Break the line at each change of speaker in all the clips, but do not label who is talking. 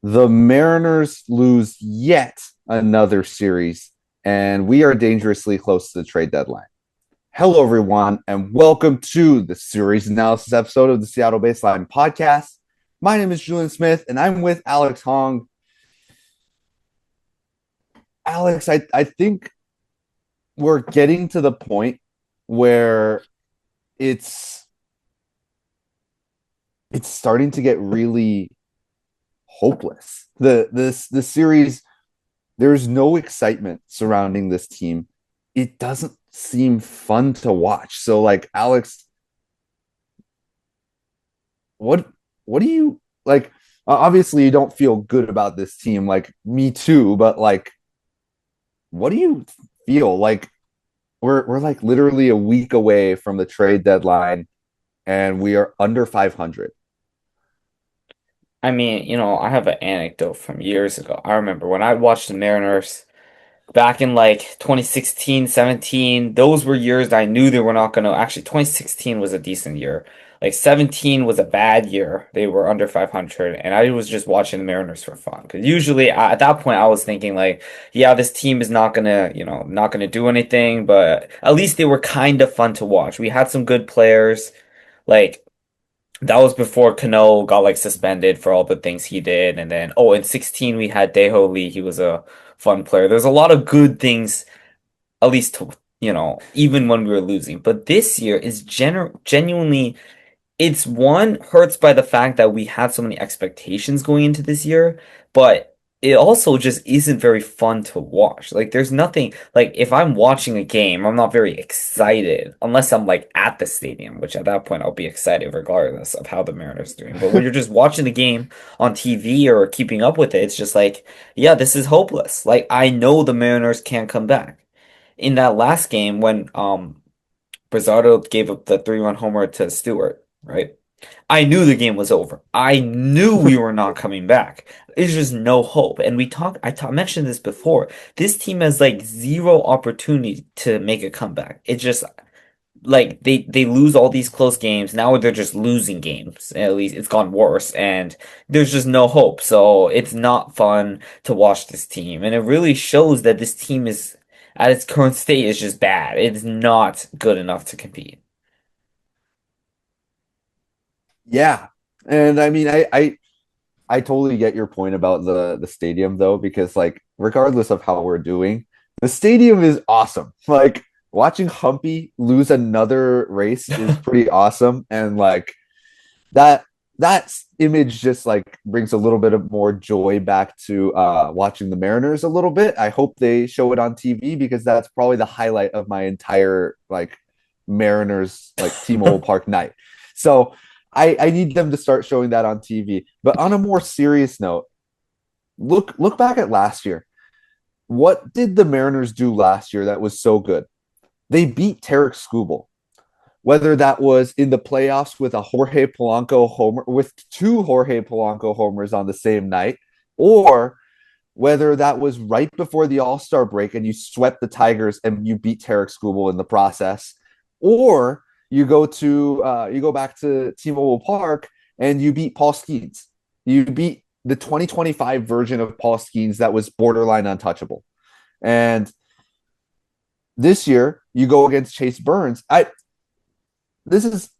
The Mariners lose yet another series, and we are dangerously close to the trade deadline. Hello, everyone, and welcome to the series analysis episode of the Seattle Baseline Podcast. My name is Julian Smith, and I'm with Alex Hong. Alex, I think we're getting to the point where it's it's starting to get really hopeless. The series, there's no excitement surrounding this team. It doesn't seem fun to watch. So like Alex, what what do you like obviously you don't feel good about this team like me too, but like what do you feel like we're like literally a week away from the trade deadline and we are under 500.
I mean, I have an anecdote from years ago. I remember when I watched the Mariners back in like 2016, 17. Those were years that I knew they were not going to. Actually, 2016 was a decent year. Like 17 was a bad year. They were under 500, and I was just watching the Mariners for fun. Because usually at that point, I was thinking like, yeah, this team is not gonna, not gonna do anything, but at least they were kind of fun to watch. We had some good players. Like that was before Cano got like suspended for all the things he did. And then, oh, in 16, we had Daeho Lee. He was a fun player. There's a lot of good things, at least, even when we were losing. But this year is genuinely, it's one hurts by the fact that we had so many expectations going into this year, but it also just isn't very fun to watch. Like there's nothing like if I'm watching a game, I'm not very excited unless I'm like at the stadium, which at that point I'll be excited regardless of how the Mariners are doing. But when you're just watching the game on TV or keeping up with it, it's just like, yeah, this is hopeless. Like I know the Mariners can't come back. In that last game when Brazardo gave up the 3-run homer to Stewart, right? I knew the game was over. I knew we were not coming back. There's just no hope. And mentioned this before. This team has like zero opportunity to make a comeback. It's just like they lose all these close games. Now they're just losing games. At least it's gone worse, and there's just no hope. So it's not fun to watch this team, and it really shows that this team is at its current state is just bad. It's not good enough to compete.
Yeah. And I mean I totally get your point about the stadium though, because like regardless of how we're doing, the stadium is awesome. Like watching Humpy lose another race is pretty awesome, and like that that image just like brings a little bit of more joy back to watching the Mariners a little bit. I hope they show it on TV because that's probably the highlight of my entire like Mariners like T-Mobile Park night. So I need them to start showing that on TV. But on a more serious note, look back at last year. What did the Mariners do last year that was so good? They beat Tarek Skubal, whether that was in the playoffs with a Jorge Polanco homer, with two Jorge Polanco homers on the same night, or whether that was right before the All Star break and you swept the Tigers and you beat Tarek Skubal in the process, or you go back to T-Mobile Park and you beat Paul Skeens. You beat the 2025 version of Paul Skeens that was borderline untouchable. And this year you go against Chase Burns. I this is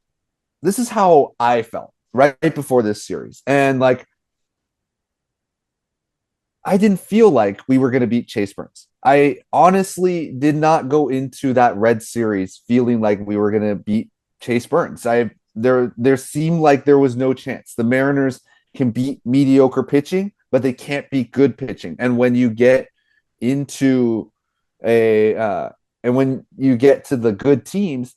this is how I felt right before this series. And like I didn't feel like we were going to beat Chase Burns. I honestly did not go into that red series feeling like we were going to beat Chase Burns. There seemed like there was no chance. The Mariners can beat mediocre pitching, but they can't beat good pitching. And when you get into a and when you get to the good teams,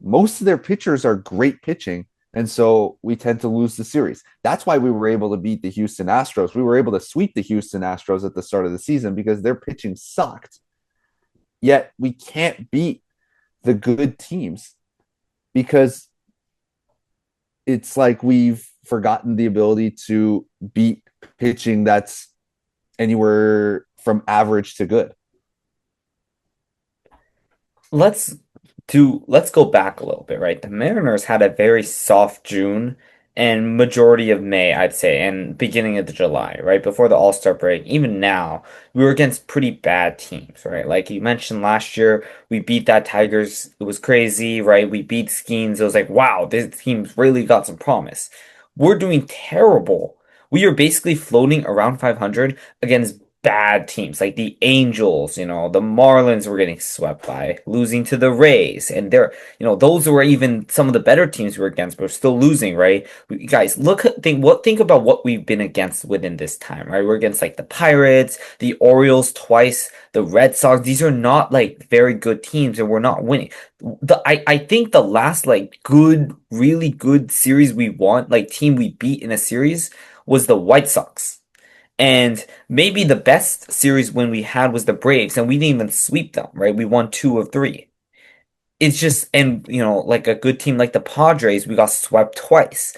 most of their pitchers are great pitching. And so we tend to lose the series. That's why we were able to beat the Houston Astros. We were able to sweep the Houston Astros at the start of the season because their pitching sucked. Yet we can't beat the good teams because it's like we've forgotten the ability to beat pitching that's anywhere from average to good.
Let's let's go back a little bit, right? The Mariners had a very soft June and majority of May, I'd say, and beginning of the July, right? Before the All-Star break, even now, we were against pretty bad teams, right? Like you mentioned last year, we beat that Tigers. It was crazy, right? We beat Skeens. It was like, wow, this team's really got some promise. We're doing terrible. We are basically floating around 500 against bad teams like the Angels, the Marlins were getting swept by, losing to the Rays, and those were even some of the better teams we were against, but we're still losing, right? Guys, think about what we've been against within this time, right? We're against like the Pirates, the Orioles twice, the Red Sox. These are not like very good teams, and we're not winning. I think the last like really good series we won, like team we beat in a series, was the White Sox. And maybe the best series win we had was the Braves, and we didn't even sweep them, right? We won two of three. It's just, and like a good team like the Padres, we got swept twice.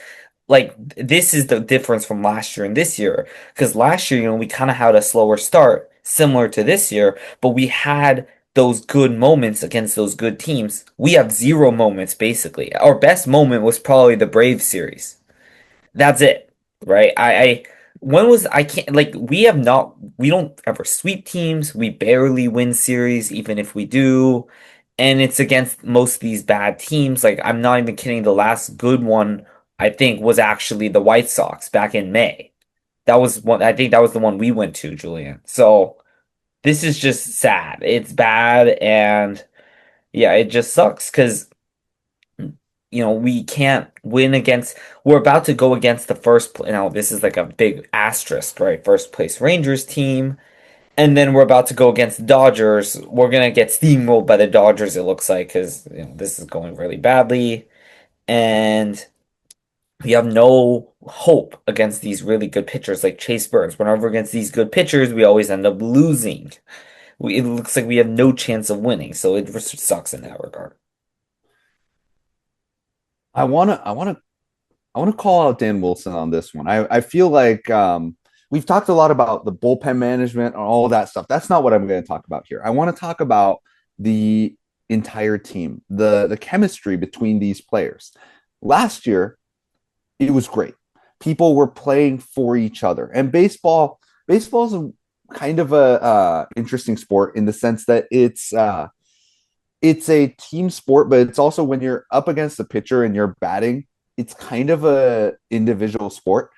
Like this is the difference from last year and this year. Because last year, we kind of had a slower start, similar to this year, but we had those good moments against those good teams. We have zero moments basically. Our best moment was probably the Braves series. That's it, right? When was I can't like we don't ever sweep teams. We barely win series, even if we do, and it's against most of these bad teams. Like I'm not even kidding. The last good one I think was actually the White Sox back in May. That was one. I think that was the one we went to, Julian. So this is just sad. It's bad, and yeah, it just sucks because we can't win against, we're about to go against the first, now this is like a big asterisk, right? First place Rangers team. And then we're about to go against the Dodgers. We're going to get steamrolled by the Dodgers, it looks like, because this is going really badly. And we have no hope against these really good pitchers like Chase Burns. Whenever against these good pitchers, we always end up losing. It looks like we have no chance of winning. So it just sucks in that regard.
I want to call out Dan Wilson on this one. I feel like we've talked a lot about the bullpen management and all of that stuff. That's not what I'm going to talk about here. I want to talk about the entire team, the chemistry between these players. Last year, it was great. People were playing for each other, and baseball is a kind of a interesting sport in the sense that it's a team sport, but it's also when you're up against the pitcher and you're batting, it's kind of a individual sport.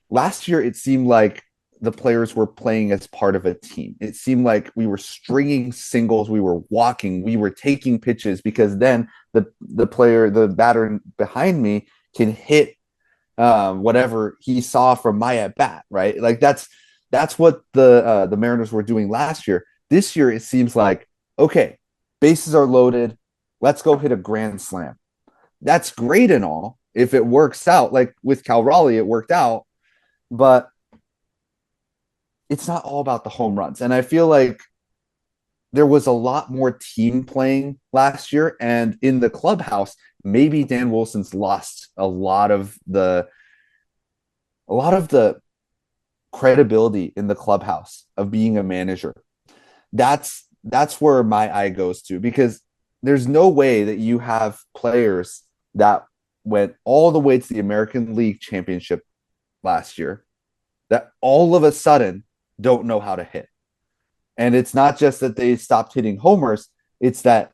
Last year, it seemed like the players were playing as part of a team. It seemed like we were stringing singles, we were walking, we were taking pitches because then the batter behind me can hit whatever he saw from my at bat, right? Like that's what the Mariners were doing last year. This year, it seems like okay, bases are loaded. Let's go hit a grand slam. That's great and all if it works out. Like with Cal Raleigh, it worked out, but it's not all about the home runs. And I feel like there was a lot more team playing last year, and in the clubhouse, maybe Dan Wilson's lost a lot of the credibility in the clubhouse of being a manager. That's where my eye goes to because there's no way that you have players that went all the way to the American League Championship last year that all of a sudden don't know how to hit. And it's not just that they stopped hitting homers, it's that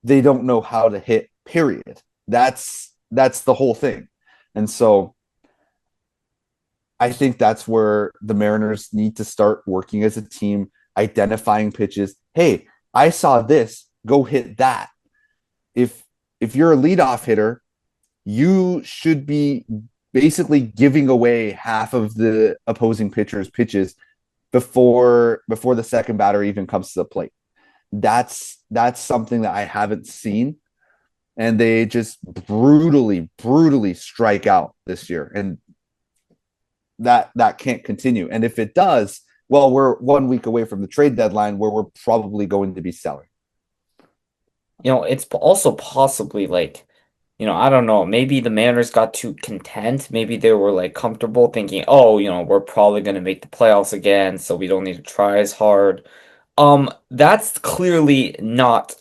they don't know how to hit, period. That's the whole thing. And so I think that's where the Mariners need to start working as a team, identifying pitches. Hey, I saw this, go hit that. If you're a leadoff hitter, you should be basically giving away half of the opposing pitcher's pitches before the second batter even comes to the plate. That's something that I haven't seen, and they just brutally strike out this year, and that can't continue. And if it does, well, we're 1 week away from the trade deadline where we're probably going to be selling.
It's also possibly like, I don't know, maybe the Mariners got too content. Maybe they were like comfortable thinking, oh, we're probably going to make the playoffs again, so we don't need to try as hard. That's clearly not,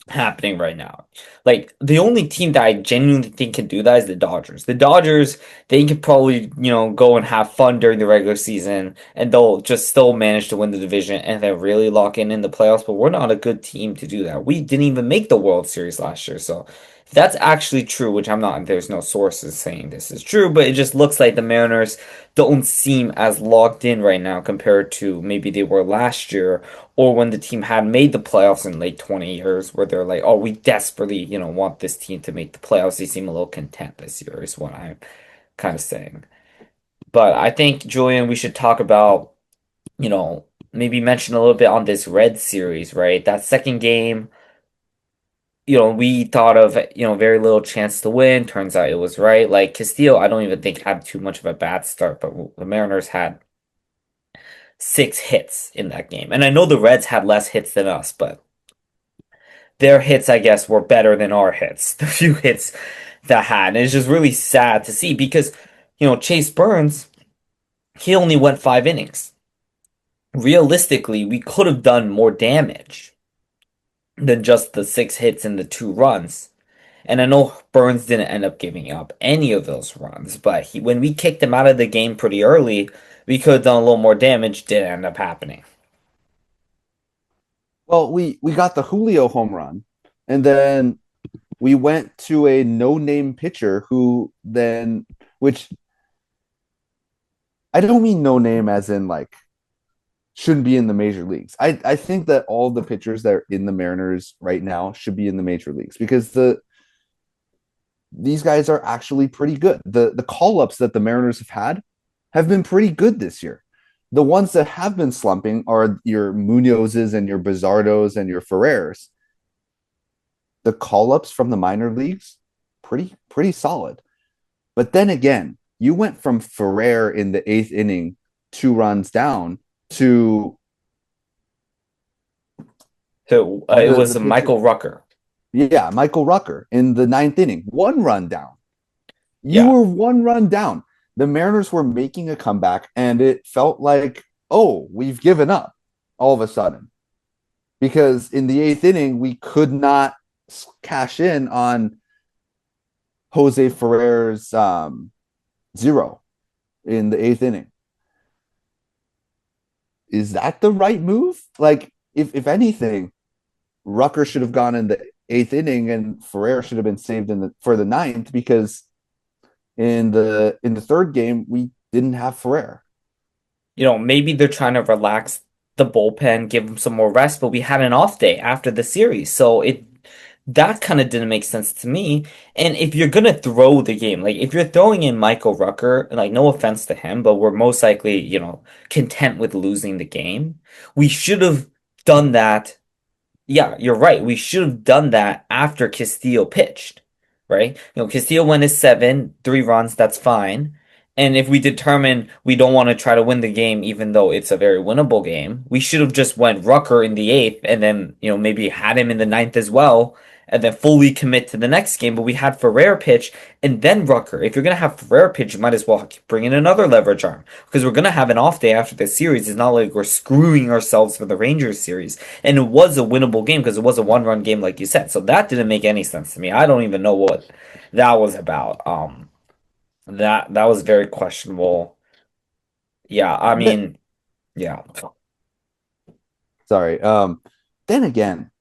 happening right now. Like the only team that I genuinely think can do that is the Dodgers. The Dodgers, they could probably, go and have fun during the regular season and they'll just still manage to win the division and then really lock in the playoffs, but we're not a good team to do that. We didn't even make the World Series last year. So if that's actually true, which I'm not, there's no sources saying this is true, but it just looks like the Mariners don't seem as locked in right now compared to maybe they were last year or when the team had made the playoffs in late 20 years, where they're like, oh, we desperately, want this team to make the playoffs. They seem a little content this year, is what I'm kind of saying. But I think, Julian, we should talk about, maybe mention a little bit on this Red series, right? That second game, we thought of, very little chance to win. Turns out it was right. Like Castillo, I don't even think had too much of a bad start, but the Mariners had 6 hits in that game. And I know the Reds had less hits than us, but their hits, I guess, were better than our hits. The few hits that had. And it's just really sad to see because, Chase Burns, he only went 5 innings. Realistically, we could have done more damage than just the 6 hits and the 2 runs. And I know Burns didn't end up giving up any of those runs, but when we kicked him out of the game pretty early, we could have done a little more damage. Didn't end up happening.
Well, we got the Julio home run, and then we went to a no-name pitcher who then, which I don't mean no name as in like shouldn't be in the major leagues. I think that all the pitchers that are in the Mariners right now should be in the major leagues because these guys are actually pretty good. The call ups that the Mariners have been pretty good this year. The ones that have been slumping are your Munozes and your Bizardos and your Ferrers. The call ups from the minor leagues, pretty solid. But then again, you went from Ferrer in the eighth inning, 2 runs down, to
So it
the
was
pitcher.
Michael Rucker.
Yeah, Michael Rucker in the ninth inning, 1 run down. You
Yeah.
were 1 run down. The Mariners were making a comeback, and it felt like, oh, we've given up all of a sudden. Because in the eighth inning, we could not cash in on Jose Ferrer's 0 in the eighth inning. Is that the right move? Like, if anything, Rucker should have gone in the eighth inning, and Ferrer should have been saved for the ninth because in the third game we didn't have Ferrer.
Maybe they're trying to relax the bullpen, give them some more rest, but we had an off day after the series. So that kind of didn't make sense to me. And if you're gonna throw the game, like if you're throwing in Michael Rucker, like no offense to him, but we're most likely, content with losing the game. We should have done that. Yeah, you're right. We should have done that after Castillo pitched, right? Castillo went his 7, 3 runs, that's fine. And if we determine we don't want to try to win the game, even though it's a very winnable game, we should have just went Rucker in the eighth and then, maybe had him in the ninth as well, and then fully commit to the next game. But we had Ferrer pitch and then Rucker. If you're gonna have Ferrer pitch, you might as well bring in another leverage arm because we're gonna have an off day after this series. It's not like we're screwing ourselves for the Rangers series. And it was a winnable game because it was a 1 run game, like you said. So that didn't make any sense to me. I don't even know what that was about. That was very questionable. Yeah, I
But,
mean, yeah.
sorry. Then again,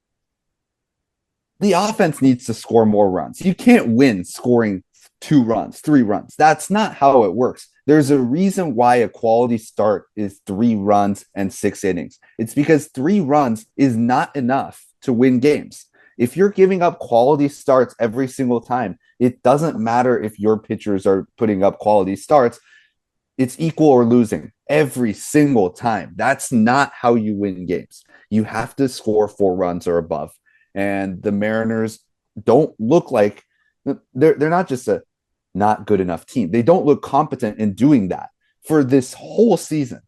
the offense needs to score more runs. You can't win scoring 2 runs, 3 runs. That's not how it works. There's a reason why a quality start is 3 runs and 6 innings. It's because 3 runs is not enough to win games. If you're giving up quality starts every single time, it doesn't matter if your pitchers are putting up quality starts. It's equal or losing every single time. That's not how you win games. You have to score 4 runs or above. And the Mariners don't look like they're not just a not good enough team. They don't look competent in doing that for this whole season,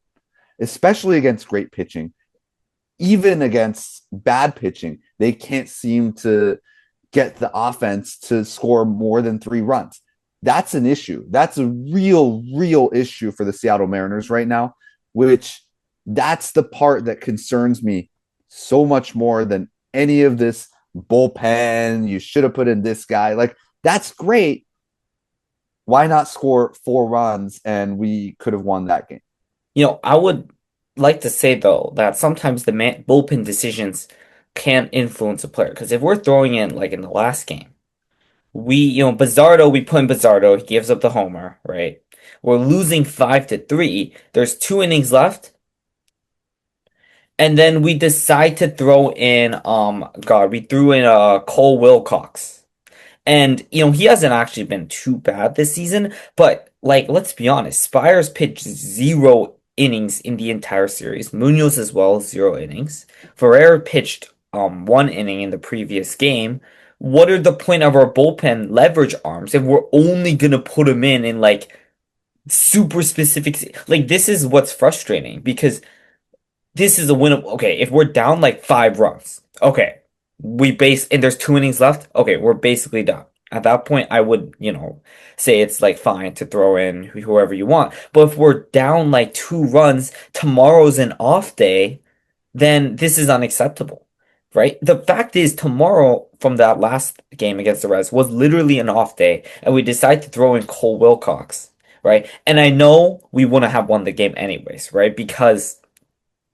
especially against great pitching. Even against bad pitching, they can't seem to get the offense to score more than 3 runs. That's an issue. That's a real issue for the Seattle Mariners right now, which that's the part that concerns me so much more than any of this bullpen. You should have put in this guy. Like, that's great. Why not score 4 runs and we could have won that game?
I would like to say though that sometimes the bullpen decisions can influence a player because if we're throwing in like in the last game, Bizzardo, we put in Bizzardo, he gives up the homer, right? We're losing 5-3. There's 2 innings left. And then we decide to throw in we threw in Cole Wilcox. And he hasn't actually been too bad this season, but like let's be honest, Spires pitched 0 innings in the entire series. Munoz as well, 0 innings. Ferrer pitched 1 inning in the previous game. What are the point of our bullpen leverage arms if we're only gonna put them in like super specific, like this is what's frustrating because this is a win. Okay, if we're down like 5 runs, okay, and there's 2 innings left. Okay, we're basically done. At that point, I would, say it's like fine to throw in whoever you want. But if we're down like 2 runs, tomorrow's an off day, then this is unacceptable, right? The fact is, tomorrow from that last game against the Reds was literally an off day, and we decided to throw in Cole Wilcox, right? And I know we wouldn't have won the game anyways, right? Because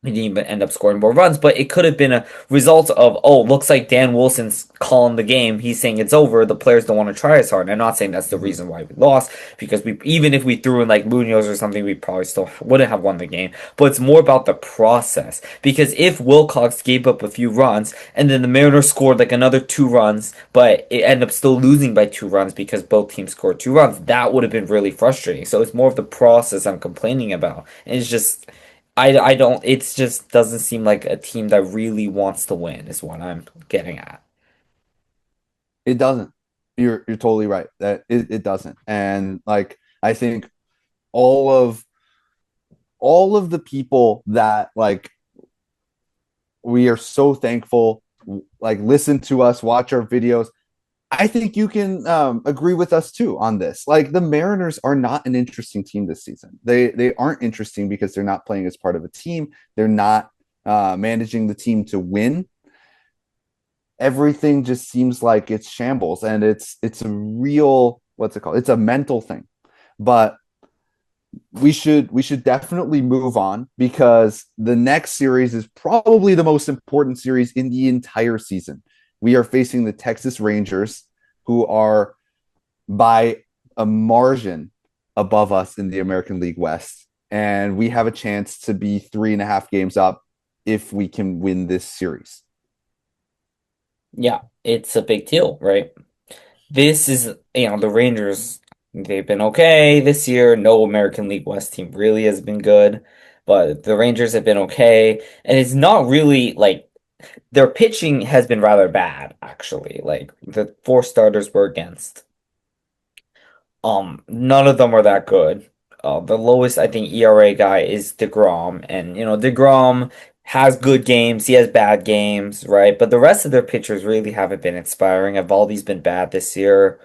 we didn't even end up scoring more runs, but it could have been a result of, oh, looks like Dan Wilson's calling the game. He's saying it's over. The players don't want to try as hard. And I'm not saying that's the reason why we lost, because even if we threw in like Munoz or something, we probably still wouldn't have won the game. But it's more about the process. Because if Wilcox gave up a few runs and then the Mariners scored like another 2 runs, but it ended up still losing by 2 runs because both teams scored 2 runs, that would have been really frustrating. So it's more of the process I'm complaining about. And it's just I don't, it's just doesn't seem like a team that really wants to win is what I'm getting at.
It doesn't. You're totally right. That it doesn't. And like I think all of all of the people that like we are so thankful, like listen to us, watch our videos. I think you can agree with us too on this. Like the Mariners are not an interesting team this season. They aren't interesting because they're not playing as part of a team. They're not managing the team to win. Everything just seems like it's shambles, and it's a real, what's it called? It's a mental thing. But we should definitely move on because the next series is probably the most important series in the entire season. We are facing the Texas Rangers, who are by a margin above us in the American League West, and we have a chance to be 3.5 games up if we can win this series.
Yeah, it's a big deal, right? This is, the Rangers, they've been okay this year. No American League West team really has been good, but the Rangers have been okay. And it's not really like their pitching has been rather bad, actually. Like the 4 starters were against. None of them are that good. The lowest I think ERA guy is DeGrom, and DeGrom has good games, he has bad games, right? But the rest of their pitchers really haven't been inspiring. Evaldi's been bad this year.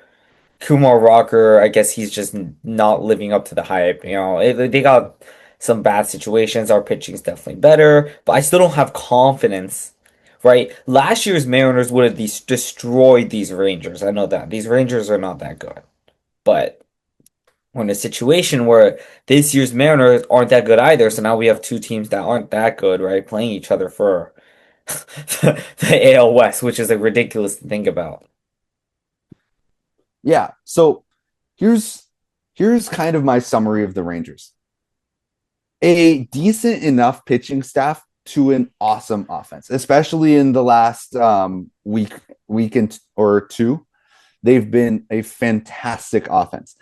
Kumar Rocker, I guess he's just not living up to the hype. They got some bad situations. Our pitching's definitely better, but I still don't have confidence. Right? Last year's Mariners would have destroyed these Rangers. I know that. These Rangers are not that good. But we're in a situation where this year's Mariners aren't that good either. So now we have 2 teams that aren't that good, right? Playing each other for the AL West, which is like ridiculous to think about.
Yeah. So here's kind of my summary of the Rangers. A decent enough pitching staff to an awesome offense, especially in the last weekend or two. They've been a fantastic offense.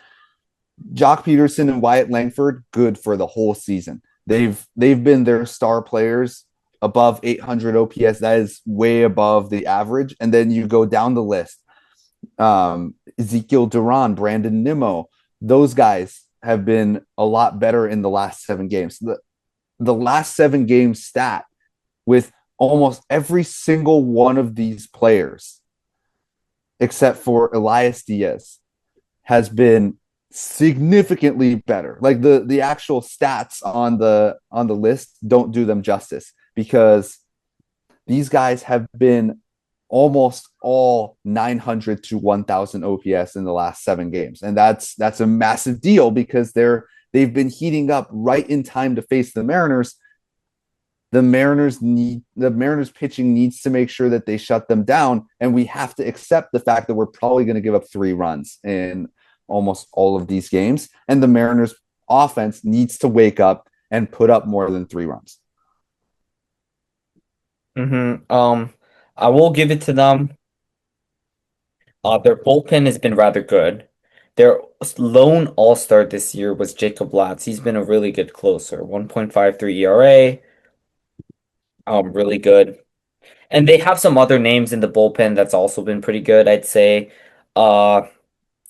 Jock Peterson and Wyatt Langford, good for the whole season. They've been their star players above 800 OPS. That is way above the average. And then you go down the list. Ezekiel Duran, Brandon Nimmo, those guys have been a lot better in the last 7 games. The last 7 games stat with almost every single one of these players, except for Elias Diaz, has been significantly better. Like the actual stats on the list don't do them justice because these guys have been almost all 900 to 1000 OPS in the last 7 games. And that's a massive deal because they've been heating up right in time to face the Mariners. The Mariners pitching needs to make sure that they shut them down, and we have to accept the fact that we're probably going to give up 3 runs in almost all of these games, and the Mariners offense needs to wake up and put up more than 3 runs.
I will give it to them. Their bullpen has been rather good. Their lone all-star this year was Jacob Latz. He's been a really good closer. 1.53 ERA. Really good. And they have some other names in the bullpen that's also been pretty good, I'd say. Uh,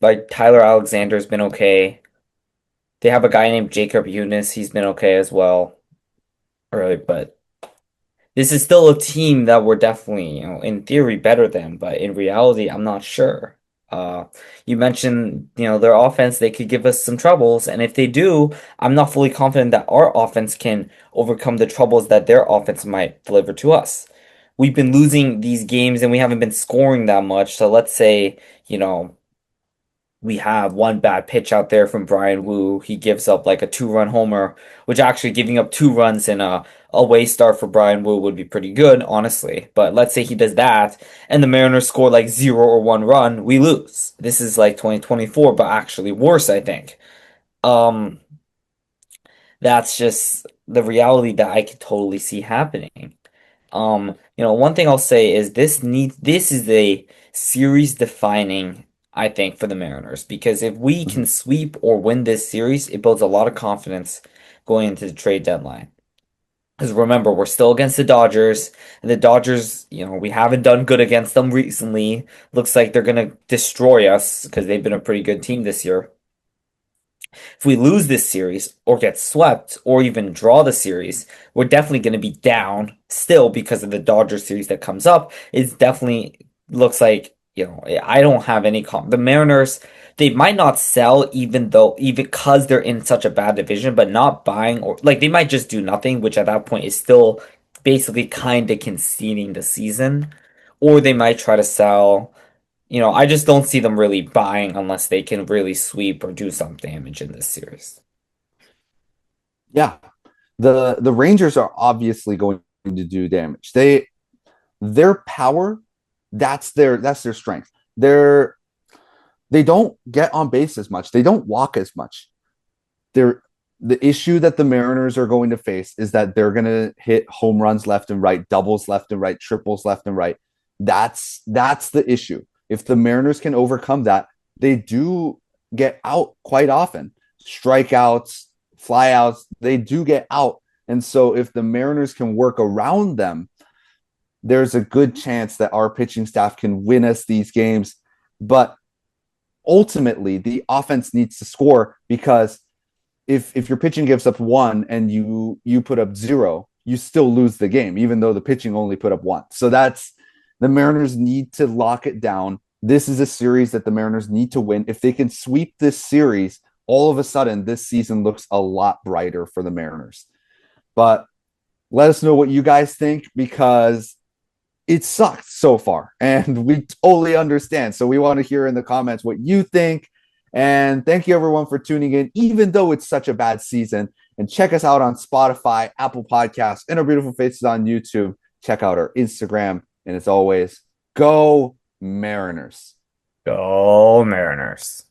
like Tyler Alexander's been okay. They have a guy named Jacob Eunice. He's been okay as well. Really, but this is still a team that we're definitely, in theory better than, but in reality, I'm not sure. Uh, you mentioned, their offense, they could give us some troubles, and if they do, I'm not fully confident that our offense can overcome the troubles that their offense might deliver to us. We've been losing these games and we haven't been scoring that much. So let's say, we have one bad pitch out there from Brian Wu. He gives up like a 2-run homer, which actually giving up 2 runs in a away start for Brian Wu would be pretty good, honestly. But let's say he does that and the Mariners score like 0 or 1 run, we lose. This is like 2024, but actually worse, I think. Um, that's just the reality that I could totally see happening. One thing I'll say is this is a series defining, I think, for the Mariners because if we
Mm-hmm.
can sweep or win this series, it builds a lot of confidence going into the trade deadline. Because remember, we're still against the Dodgers, and the Dodgers, we haven't done good against them recently. Looks like they're gonna destroy us because they've been a pretty good team this year. If we lose this series or get swept or even draw the series, we're definitely going to be down still because of the Dodgers series that comes up. It's definitely looks like, I don't have any the Mariners, they might not sell even because they're in such a bad division, but not buying or like they might just do nothing, which at that point is still basically kind of conceding the season. Or they might try to sell. I just don't see them really buying unless they can really sweep or do some damage in this series.
Yeah, the Rangers are obviously going to do damage. Their power, that's their strength. They don't get on base as much. They don't walk as much. They're the issue that the Mariners are going to face is that they're going to hit home runs left and right, doubles left and right, triples left and right. That's the issue. If the Mariners can overcome that, they do get out quite often. Strikeouts, flyouts, they do get out. And so if the Mariners can work around them, there's a good chance that our pitching staff can win us these games. But ultimately, the offense needs to score because if your pitching gives up 1 and you put up 0, you still lose the game, even though the pitching only put up 1. So that's the Mariners need to lock it down. This is a series that the Mariners need to win. If they can sweep this series, all of a sudden this season looks a lot brighter for the Mariners. But let us know what you guys think because it sucked so far and we totally understand. So we want to hear in the comments what you think. And thank you everyone for tuning in, even though it's such a bad season. And check us out on Spotify, Apple Podcasts, and our beautiful faces on YouTube. Check out our Instagram. And as always, go Mariners.
Go Mariners.